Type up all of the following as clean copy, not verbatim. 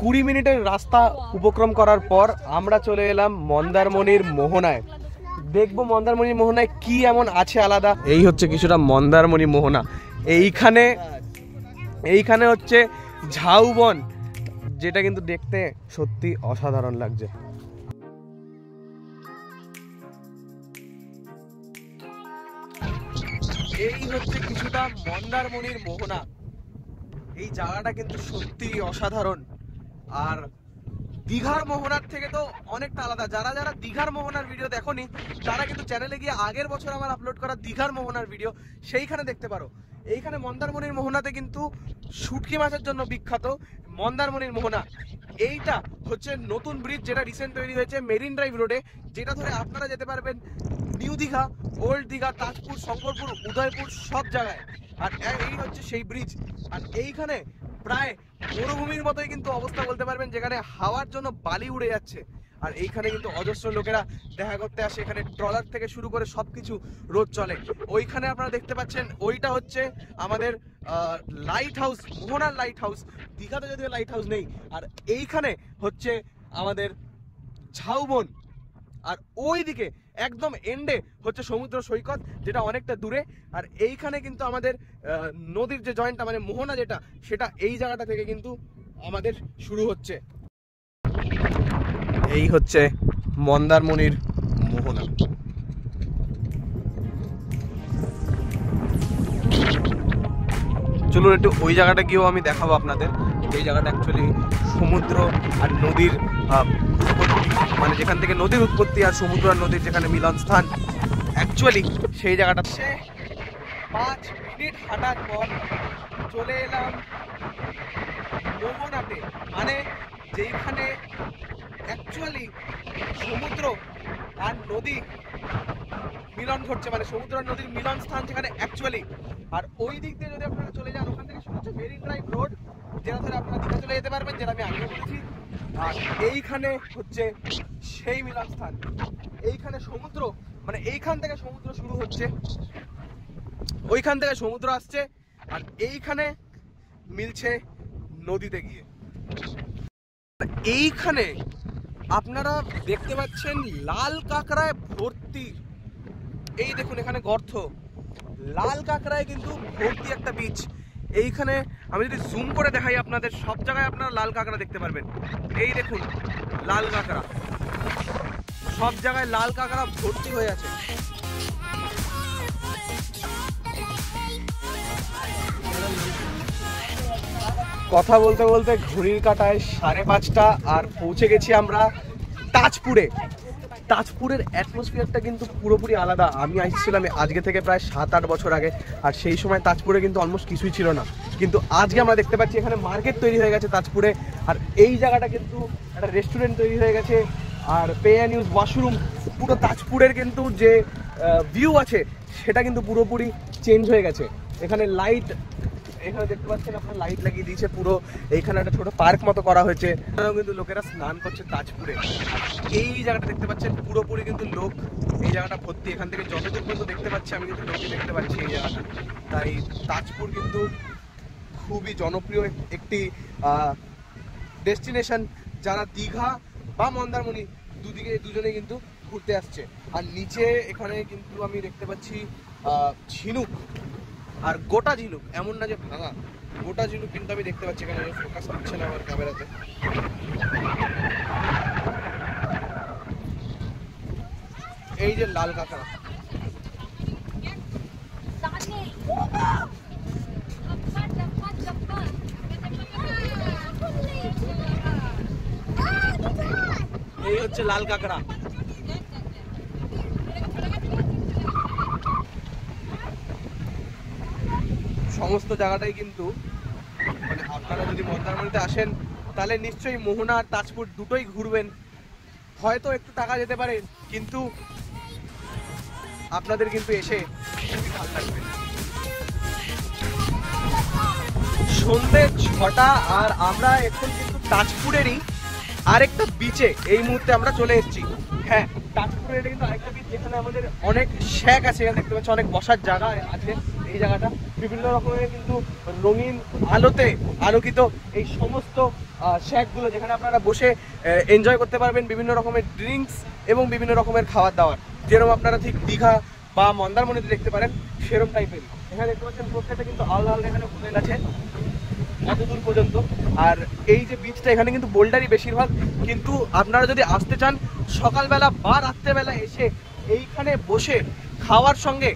20 মিনিটের রাস্তা উপক্রম করার পর আমরা চলে এলাম মন্দারমণির মোহনায়। দেখবো মন্দারমণির মোহনায় কি এমন আছে আলাদা। এই হচ্ছে কিছুটা মন্দারমণি মোহনা। এইখানে হচ্ছে ঝাউবন, যেটা কিন্তু দেখতে সত্যি অসাধারণ লাগছে। এই হচ্ছে কিছুটা মন্দারমণির মোহনা। এই জায়গাটা কিন্তু সত্যি অসাধারণ। আর দীঘার মোহনার থেকে তো অনেকটা আলাদা। যারা যারা দীঘার মোহনার ভিডিও দেখোনি তারা কিন্তু চ্যানেলে গিয়ে আগের বছর আমার আপলোড করা দীঘার মোহনার ভিডিও সেইখানে দেখতে পারো। এইখানে মন্দারমণির মোহনাতে কিন্তু শুটকি মাছের জন্য বিখ্যাত মন্দারমণির মোহনা। এইটা হচ্ছে নতুন ব্রিজ, যেটা রিসেন্ট তৈরি হয়েছে মেরিন ড্রাইভ রোডে, যেটা ধরে আপনারা যেতে পারবেন নিউ দীঘা, ওল্ড দীঘা, তাজপুর, শঙ্করপুর, উদয়পুর সব জায়গায়। আর এই হচ্ছে সেই ব্রিজ। আর এইখানে প্রায় মরুভূমির মতোই কিন্তু অবস্থা বলতে পারবেন, যেখানে হাওয়ার জন্য বালি উড়ে যাচ্ছে। আর এইখানে কিন্তু অজস্র লোকেরা দেখা করতে আসে। এখানে ট্রলার থেকে শুরু করে সবকিছু রোজ চলে। ওইখানে আপনারা দেখতে পাচ্ছেন ওইটা হচ্ছে আমাদের লাইট হাউস, মোহনার লাইট হাউস। দীঘাতে যদিও লাইট হাউস নেই। আর এইখানে হচ্ছে আমাদের ঝাউবন। আর ওইদিকে একদম এন্ডে হচ্ছে সমুদ্র সৈকত, যেটা অনেকটা দূরে। আর এইখানে কিন্তু আমাদের নদীর যে জয়েন্টটা মানে মোহনা যেটা, সেটা এই জায়গাটা থেকে কিন্তু আমাদের শুরু হচ্ছে। এই হচ্ছে মন্দারমণির মোহনা। চলুন একটু ওই জায়গাটা গিয়েও আমি দেখাবো আপনাদের। এই জায়গাটা অ্যাকচুয়ালি সমুদ্র আর নদীর মানে যেখান থেকে নদীর উৎপত্তি আর সমুদ্র আর নদীর যেখানে মিলন স্থান, অ্যাকচুয়ালি সেই জায়গাটা। 5 মিনিট হাঁটার পর চলে এলাম মোহনাতে, মানে যেখানে অ্যাকচুয়ালি সমুদ্র আর নদী মিলন ঘটছে, মানে সমুদ্র আর নদীর মিলন স্থান যেখানে অ্যাকচুয়ালি। আর ওই দিক দিয়ে যদি আপনারা চলে যান, ওখান থেকে শুরু হচ্ছে মেরিন ড্রাইভ রোড, যেটা ধরে আপনারা দীঘা চলে যেতে পারবেন, যেটা আমি আগে বলেছি। আর এইখানে হচ্ছে সেই মিলন স্থান। এইখানে সমুদ্র, মানে এইখান থেকে সমুদ্র শুরু হচ্ছে, ওইখান থেকে সমুদ্র আসছে, আর এইখানে মিলছে নদীতে গিয়ে। এইখানে আপনারা দেখতে পাচ্ছেন লাল কাঁকড়ায় ভর্তি। এই দেখুন এখানে গর্ত, লাল কাঁকড়ায় কিন্তু ভর্তি একটা বিচ। এইখানে আমি যদি জুম করে দেখাই আপনাদের, সব জায়গায় আপনারা লাল কাঁকড়া দেখতে পারবেন। এই দেখুন লাল কাঁকড়া, সব জায়গায় লাল কাঁকড়া ভর্তি হয়ে আছে। কথা বলতে বলতে ঘড়ির কাঁটায় 5:30 আর পৌঁছে গেছি আমরা তাজপুরে। তাজপুরের অ্যাটমসফিয়ারটা কিন্তু পুরোপুরি আলাদা। আমি আসছিলাম আজকে থেকে প্রায় 7-8 বছর আগে, আর সেই সময় তাজপুরে কিন্তু অলমোস্ট কিছুই ছিল না। কিন্তু আজকে আমরা দেখতে পাচ্ছি এখানে মার্কেট তৈরি হয়ে গেছে তাজপুরে। আর এই জায়গাটা কিন্তু একটা রেস্টুরেন্ট তৈরি হয়ে গেছে, আর পে অ্যান্ড ইউজ ওয়াশরুম। পুরো তাজপুরের কিন্তু যে ভিউ আছে সেটা কিন্তু পুরোপুরি চেঞ্জ হয়ে গেছে। এখানে লাইট, এখানে দেখতে পাচ্ছেন আপনার লাইট লাগিয়ে দিয়েছে পুরো। এইখানে একটা ছোট পার্ক মতো করা হয়েছে, কিন্তু লোকেরা স্নান করছে তাজপুরে। এই জায়গাটা দেখতে পাচ্ছেন পুরোপুরি কিন্তু লোক এই জায়গাটা ভর্তি। এখান থেকে যতদূর পর্যন্ত দেখতে পাচ্ছি আমি কিন্তু লোকই দেখতে পাচ্ছি এই জায়গাটা। তাই তাজপুর কিন্তু খুবই জনপ্রিয় একটি ডেস্টিনেশন, যারা দীঘা বা মন্দারমণি দুজনে কিন্তু ঘুরতে আসছে। আর নিচে এখানে কিন্তু আমি দেখতে পাচ্ছি ঝিনুক, আর গোটা ঝিনুক, এমন না যে ভাঙা, গোটা ঝিনুক কিন্তু আমি দেখতে পাচ্ছি। এখানে ফোকাস হচ্ছে না আমার ক্যামেরাতে। এই যে লাল কাঁকড়া, এই হচ্ছে লাল কাঁকড়া। সমস্ত জায়গাটাই কিন্তু মানে আপনারা যদি মন্দারমণিতে আসেন তাহলে নিশ্চয়ই মোহনা আর তাজপুর দুটোই ঘুরবেন। হয়তো একটু টাকা যেতে পারে, কিন্তু আপনাদের কিন্তু এসে খুবই ভালো লাগবে। সন্ধ্যে 6টা, আর আমরা এখন কিন্তু তাজপুরেরই আরেকটা বিচে এই মুহূর্তে আমরা চলে এসেছি। হ্যাঁ, তাজপুরের কিন্তু আরেকটা বিচ, যেখানে আমাদের অনেক শ্যাক আছে, দেখতে পাচ্ছি অনেক বসার জায়গা আছে। এই জায়গাটা বিভিন্ন রকমের কিন্তু রঙিন আলোতে আলোকিত এই সমস্ত শ্যাকগুলো, যেখানে আপনারা বসে এনজয় করতে পারবেন বিভিন্ন রকমের ড্রিঙ্কস এবং বিভিন্ন রকমের খাবার দাবার, যেরকম আপনারা ঠিক দীঘা বা মন্দারমণিতে দেখতে পারেন সেরকম টাইপের। এখানে দেখতে পাচ্ছেন প্রত্যেকটা কিন্তু আলাদা আলাদা এখানে হোটেল আছে এত দূর পর্যন্ত। আর এই যে বিচটা এখানে কিন্তু বোল্ডারই বেশিরভাগ, কিন্তু আপনারা যদি আসতে চান সকালবেলা বা রাত্রেবেলা এসে এইখানে বসে খাওয়ার সঙ্গে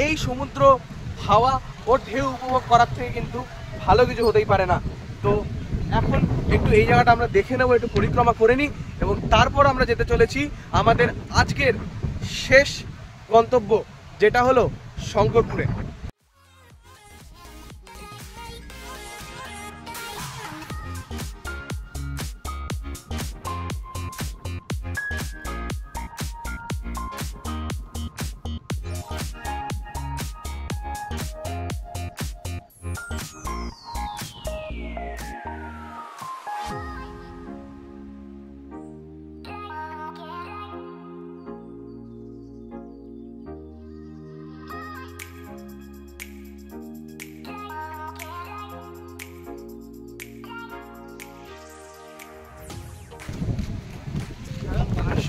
এই সমুদ্র হাওয়া ও ঢেউ উপভোগ করার থেকে কিন্তু ভালো কিছু হতেই পারে না। তো এখন একটু এই জায়গাটা আমরা দেখে নেবো, একটু পরিক্রমা করে নিই, এবং তারপর আমরা যেতে চলেছি আমাদের আজকের শেষ গন্তব্য, যেটা হলো শঙ্করপুরে।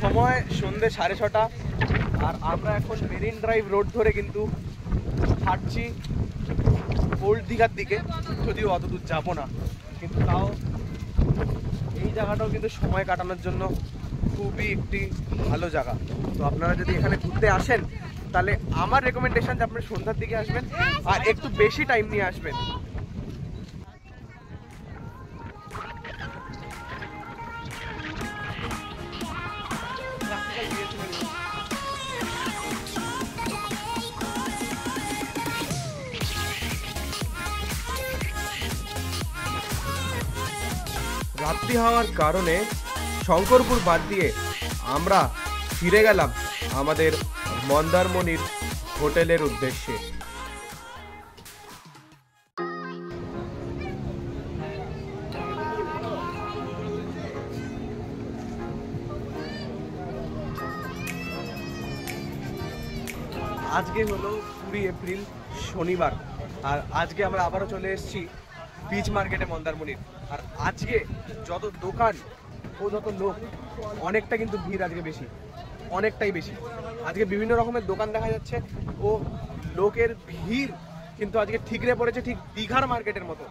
সময় সন্ধ্যে 6:30, আর আমরা এখন মেরিন ড্রাইভ রোড ধরে কিন্তু হাঁটছি ওল্ড দীঘার দিকে। যদিও অত দূর যাবো না, কিন্তু তাও এই জায়গাটাও কিন্তু সময় কাটানোর জন্য খুবই একটি ভালো জায়গা। তো আপনারা যদি এখানে ঘুরতে আসেন তাহলে আমার রেকমেন্ডেশন যে আপনারা সন্ধ্যার দিকে আসবেন আর একটু বেশি টাইম নিয়ে আসবেন। রাত্রি হওয়ার কারণে শঙ্করপুর বাদ দিয়ে আমরা ফিরে গেলাম আমাদের মন্দারমণির হোটেলের উদ্দেশ্যে। আজকে হলো 20 এপ্রিল শনিবার, আর আজকে আমরা আবারও চলে এসেছি বিচ মার্কেটে মন্দারমণির। আর আজকে যত দোকান ও যত লোক, অনেকটা কিন্তু ভিড় আজকে বেশি, অনেকটাই বেশি। আজকে বিভিন্ন রকমের দোকান দেখা যাচ্ছে ও লোকের ভিড় কিন্তু আজকে ঠিকরে পড়েছে, ঠিক দীঘার মার্কেটের মতো।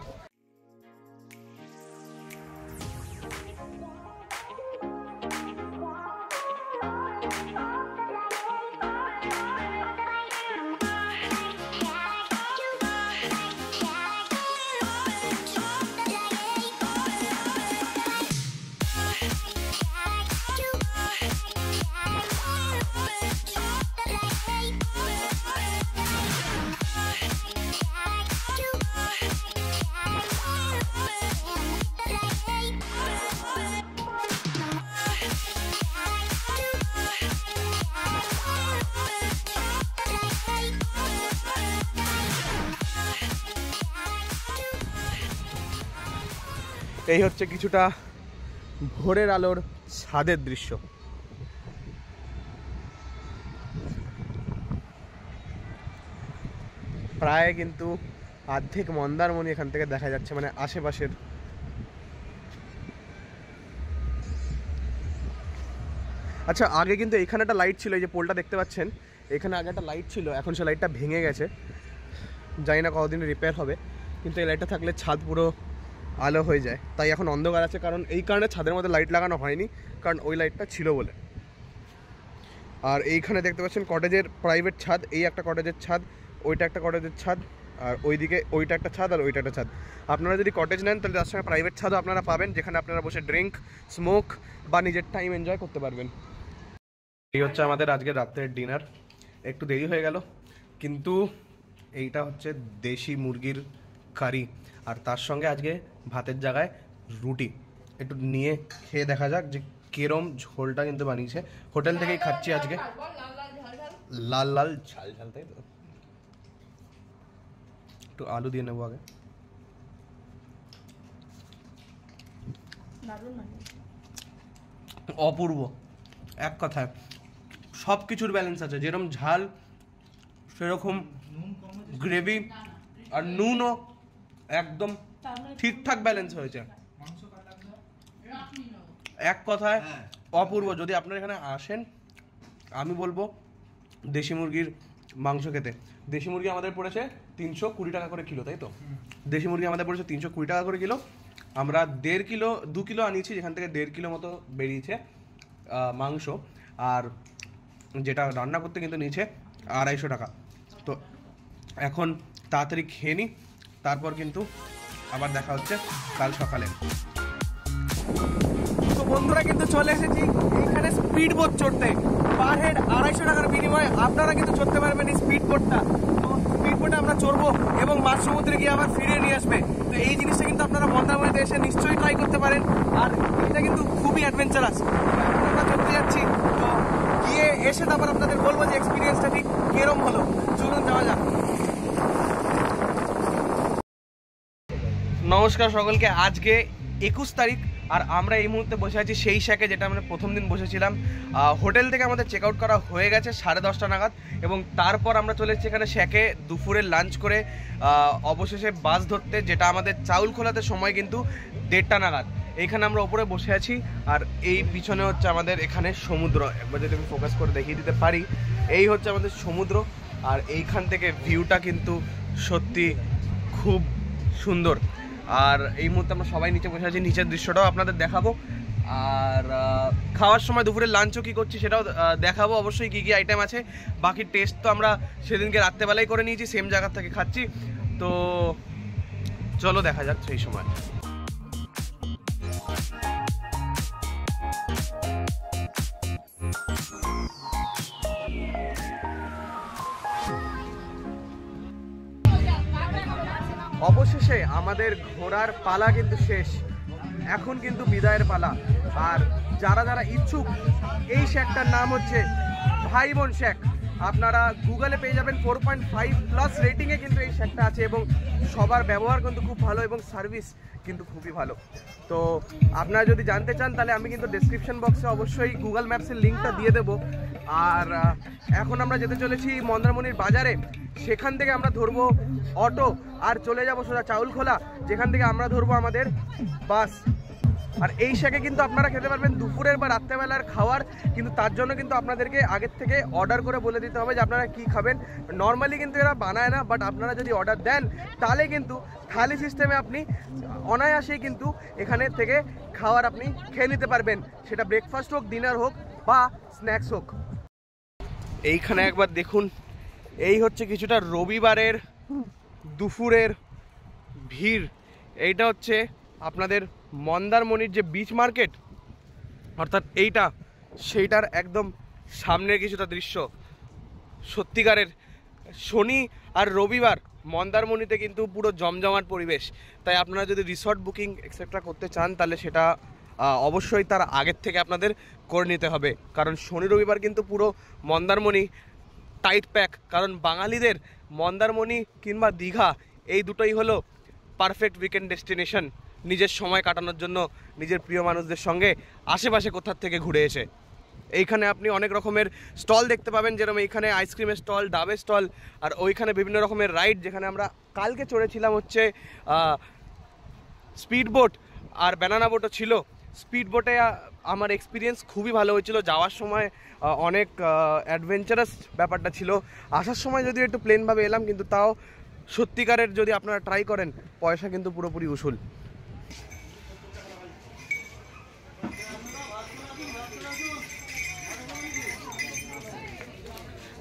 এই হচ্ছে কিছুটা ভোরের আলোর ছাদের দৃশ্য। প্রায় কিন্তু অর্ধেক মন্দারমণি এখান থেকে দেখা যাচ্ছে, মানে আশেপাশের। আচ্ছা, আগে কিন্তু এখানে একটা লাইট ছিল, এই যে পোলটা দেখতে পাচ্ছেন, এখানে আগে একটা লাইট ছিল, এখন সে লাইটটা ভেঙে গেছে, জানি না কতদিন রিপেয়ার হবে। কিন্তু এই লাইটটা থাকলে ছাদ পুরো আলো হয়ে যায়, তাই এখন অন্ধকার আছে, কারণ এই কারণে ছাদের মধ্যে লাইট লাগানো হয়নি, কারণ ওই লাইটটা ছিল বলে। আর এইখানে দেখতে পাচ্ছেন কটেজের প্রাইভেট ছাদ, এই একটা কটেজের ছাদ, ওইটা একটা কটেজের ছাদ, আর ওইদিকে ওইটা একটা ছাদ, আর ওইটা একটা ছাদ। আপনারা যদি কটেজ নেন তাহলে তার সঙ্গে প্রাইভেট ছাদও আপনারা পাবেন, যেখানে আপনারা বসে ড্রিঙ্ক, স্মোক বা নিজের টাইম এনজয় করতে পারবেন। এই হচ্ছে আমাদের আজকের রাত্রের ডিনার। একটু দেরি হয়ে গেল, কিন্তু এইটা হচ্ছে দেশি মুরগির কারি, আর তার সঙ্গে আজকে ভাতের জায়গায় রুটি। একটু নিয়ে খেয়ে দেখা যাক যে কেরম ঝোলটা কিন্তু বানিয়েছে। হোটেল থেকেই খাচ্ছি আজকে, লাল লাল ঝাল ঝাল, তাই তো। একটু আলু দিয়ে নেবো আগে। অপূর্ব, এক কথায় সব কিছুর ব্যালেন্স আছে, যেরকম ঝাল সেরকম গ্রেভি আর নুনও একদম ঠিকঠাক ব্যালেন্স হয়েছে। এক কথায় অপূর্ব। যদি আপনারা এখানে আসেন আমি বলবো দেশি মুরগির মাংস খেতে। দেশি মুরগি আমাদের পড়েছে 320 টাকা করে কিলো, তাই তো? দেশি মুরগি আমাদের পড়েছে 320 টাকা করে কিলো। আমরা 2 কিলো আনিয়েছি, যেখান থেকে 1.5 কিলো মতো বেরিয়েছে মাংস। আর যেটা রান্না করতে কিন্তু নিয়েছে 250 টাকা। তো এখন তাড়াতাড়ি খেয়ে নিই, তারপর কিন্তু আবার দেখা হচ্ছে কাল সকালে। তো বন্ধুরা কিন্তু চলে এসেছি এখানে স্পিড বোট চড়তে। পার হেড 250 টাকার বিনিময়ে আপনারা কিন্তু চড়তে পারবেন এই স্পিড বোটটা। তো স্পিড বোটে আমরা চড়বো এবং মাঝ সমুদ্রে গিয়ে আবার ফিরিয়ে নিয়ে আসবে। তো এই জিনিসটা কিন্তু আপনারা মন্দারমণিতে এসে নিশ্চয়ই ট্রাই করতে পারেন। আর এটা কিন্তু খুবই অ্যাডভেঞ্চারাস। আমরা চড়তে যাচ্ছি, তো গিয়ে এসে তারপর আপনাদের বলবো যে এক্সপিরিয়েন্সটা ঠিক কিরম হলো। চলুন যাওয়া যাক। নমস্কার সকলকে। আজকে 21 তারিখ আর আমরা এই মুহূর্তে বসে আছি সেই শ্যাকে যেটা আমরা প্রথম দিন বসেছিলাম। হোটেল থেকে আমাদের চেক আউট করা হয়ে গেছে 10:30 নাগাদ, এবং তারপর আমরা চলে এসেছি এখানে শ্যাকে দুপুরে লাঞ্চ করে অবশেষে বাস ধরতে, যেটা আমাদের চাউলখোলাতে সময় কিন্তু 1:30 নাগাদ। এইখানে আমরা ওপরে বসে আছি আর এই পিছনে হচ্ছে আমাদের এখানে সমুদ্র। একবার যদি আমি ফোকাস করে দেখিয়ে দিতে পারি, এই হচ্ছে আমাদের সমুদ্র। আর এইখান থেকে ভিউটা কিন্তু সত্যি খুব সুন্দর। আর এই মুহূর্তে আমরা সবাই নিচে বসে আছি, নিচের দৃশ্যটাও আপনাদের দেখাবো। আর খাওয়ার সময় দুপুরে লাঞ্চও কী করছি সেটাও দেখাবো অবশ্যই, কী কী আইটেম আছে। বাকি টেস্ট তো আমরা সেদিনকে রাত্রেবেলায় করে নিয়েছি, সেম জায়গা থেকে খাচ্ছি। তো চলো দেখা যাক সেই সময়। অবশেষে আমাদের ঘোরার পালা কিন্তু শেষ, এখন কিন্তু বিদায়ের পালা। আর যারা যারা ইচ্ছুক, এই শ্যাকটার নাম হচ্ছে ভাই বোন শ্যাক। আপনারা গুগলে পেয়ে যাবেন 4.5+ রেটিংয়ে কিন্তু এই শ্যাকটা আছে, এবং সবার ব্যবহার কিন্তু খুব ভালো এবং সার্ভিস কিন্তু খুবই ভালো। তো আপনারা যদি জানতে চান তাহলে আমি কিন্তু ডেসক্রিপশন বক্সে অবশ্যই গুগল ম্যাপসের লিঙ্কটা দিয়ে দেবো। আর এখন আমরা যেতে চলেছি মন্দারমণির বাজারে, সেখান থেকে আমরা ধরবো অটো আর চলে যাবো সোজা চাউলখোলা, যেখান থেকে আমরা ধরবো আমাদের বাস। আর এই শ্যাকে কিন্তু আপনারা খেতে পারবেন দুপুরের বা রাত্রেবেলার খাওয়ার, কিন্তু তার জন্য কিন্তু আপনাদেরকে আগের থেকে অর্ডার করে বলে দিতে হবে যে আপনারা কি খাবেন। নর্মালি কিন্তু এরা বানায় না, বাট আপনারা যদি অর্ডার দেন তাহলে কিন্তু থালি সিস্টেমে আপনি অনায়াসেই কিন্তু এখানে থেকে খাওয়ার আপনি খেয়ে নিতে পারবেন, সেটা ব্রেকফাস্ট হোক, ডিনার হোক বা স্ন্যাক্স হোক। এইখানে একবার দেখুন, এই হচ্ছে কিছুটা রবিবারের দুপুরের ভিড়। এইটা হচ্ছে আপনাদের মন্দারমণির যে বিচ মার্কেট, অর্থাৎ এইটা সেইটার একদম সামনের কিছুটা দৃশ্য। সত্যিকারের শনি আর রবিবার মন্দারমণিতে কিন্তু পুরো জমজমাট পরিবেশ। তাই আপনারা যদি রিসর্ট বুকিং এক্সেট্রা করতে চান তাহলে সেটা অবশ্যই তার আগের থেকে আপনাদের করে নিতে হবে, কারণ শনি রবিবার কিন্তু পুরো মন্দারমণি টাইট প্যাক। কারণ বাঙালিদের মন্দারমণি কিংবা দীঘা এই দুটোই হলো পারফেক্ট উইকেন্ড ডেস্টিনেশন, নিজের সময় কাটানোর জন্য নিজের প্রিয় মানুষদের সঙ্গে আশেপাশে কোথার থেকে ঘুরে এসে। এইখানে আপনি অনেক রকমের স্টল দেখতে পাবেন, যেরকম এইখানে আইসক্রিমের স্টল, ডাবের স্টল, আর ওইখানে বিভিন্ন রকমের রাইড। যেখানে আমরা কালকে চড়েছিলাম হচ্ছে স্পিড বোট, আর ব্যানানা বোটও ছিল। স্পিড বোটে আমার এক্সপিরিয়েন্স খুবই ভালো হয়েছিল। যাওয়ার সময় অনেক অ্যাডভেঞ্চারাস ব্যাপারটা ছিল, আসার সময় যদিও একটু প্লেনভাবে এলাম, কিন্তু তাও সত্যিকারের যদি আপনারা ট্রাই করেন পয়সা কিন্তু পুরোপুরি উসুল।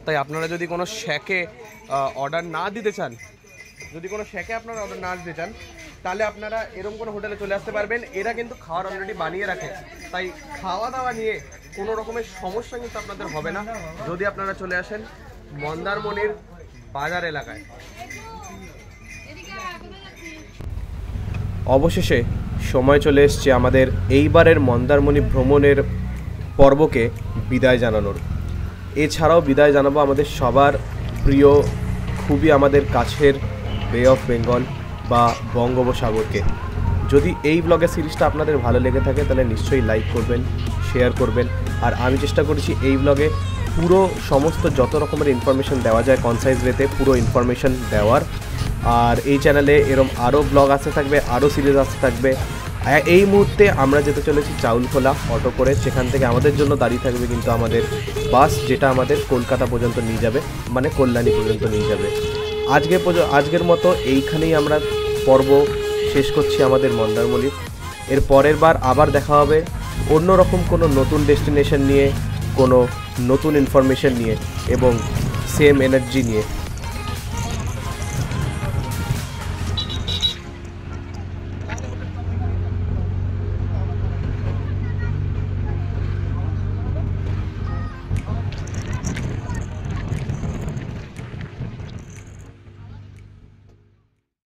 তাই আপনারা যদি কোনো শ্যাকে অর্ডার না দিতে চান, তাহলে আপনারা এরকম কোনো হোটেলে চলে আসতে পারবেন। এরা কিন্তু খাওয়ার অলরেডি বানিয়ে রাখে, তাই খাওয়া দাওয়া নিয়ে কোনো রকমের সমস্যা কিন্তু আপনাদের হবে না যদি আপনারা চলে আসেন মন্দারমণির বাজার এলাকায়। অবশেষে সময় চলে এসছে আমাদের এইবারের মন্দারমণি ভ্রমণের পর্বকে বিদায় জানানোর। এছাড়াও বিদায় জানাবো আমাদের সবার প্রিয়, খুবই আমাদের কাছের বে অফ বেঙ্গল বা বঙ্গোপসাগরকে। যদি এই ব্লগের সিরিজটা আপনাদের ভালো লেগে থাকে তাহলে নিশ্চয়ই লাইক করবেন, শেয়ার করবেন। আর আমি চেষ্টা করেছি এই ব্লগে পুরো সমস্ত যত রকমের ইনফরমেশন দেওয়া যায় কনসাইজ ওয়েতে পুরো ইনফরমেশন দেওয়ার। আর এই চ্যানেলে এরম আরও ব্লগ আসতে থাকবে, আরও সিরিজ আসতে থাকবে। এই মুহূর্তে আমরা যেতে চলেছি চাউলখোলা অটো করে, সেখান থেকে আমাদের জন্য দাঁড়িয়ে থাকবে কিন্তু আমাদের বাস, যেটা আমাদের কলকাতা পর্যন্ত নিয়ে যাবে, মানে কল্যাণী পর্যন্ত নিয়ে যাবে। আজকের মতো এইখানেই আমরা পর্ব শেষ করছি আমাদের মন্দারমণির। এর পরের বার আবার দেখা হবে অন্য রকম কোনো নতুন ডেস্টিনেশন নিয়ে, কোনো নতুন ইনফরমেশন নিয়ে এবং সেম এনার্জি নিয়ে।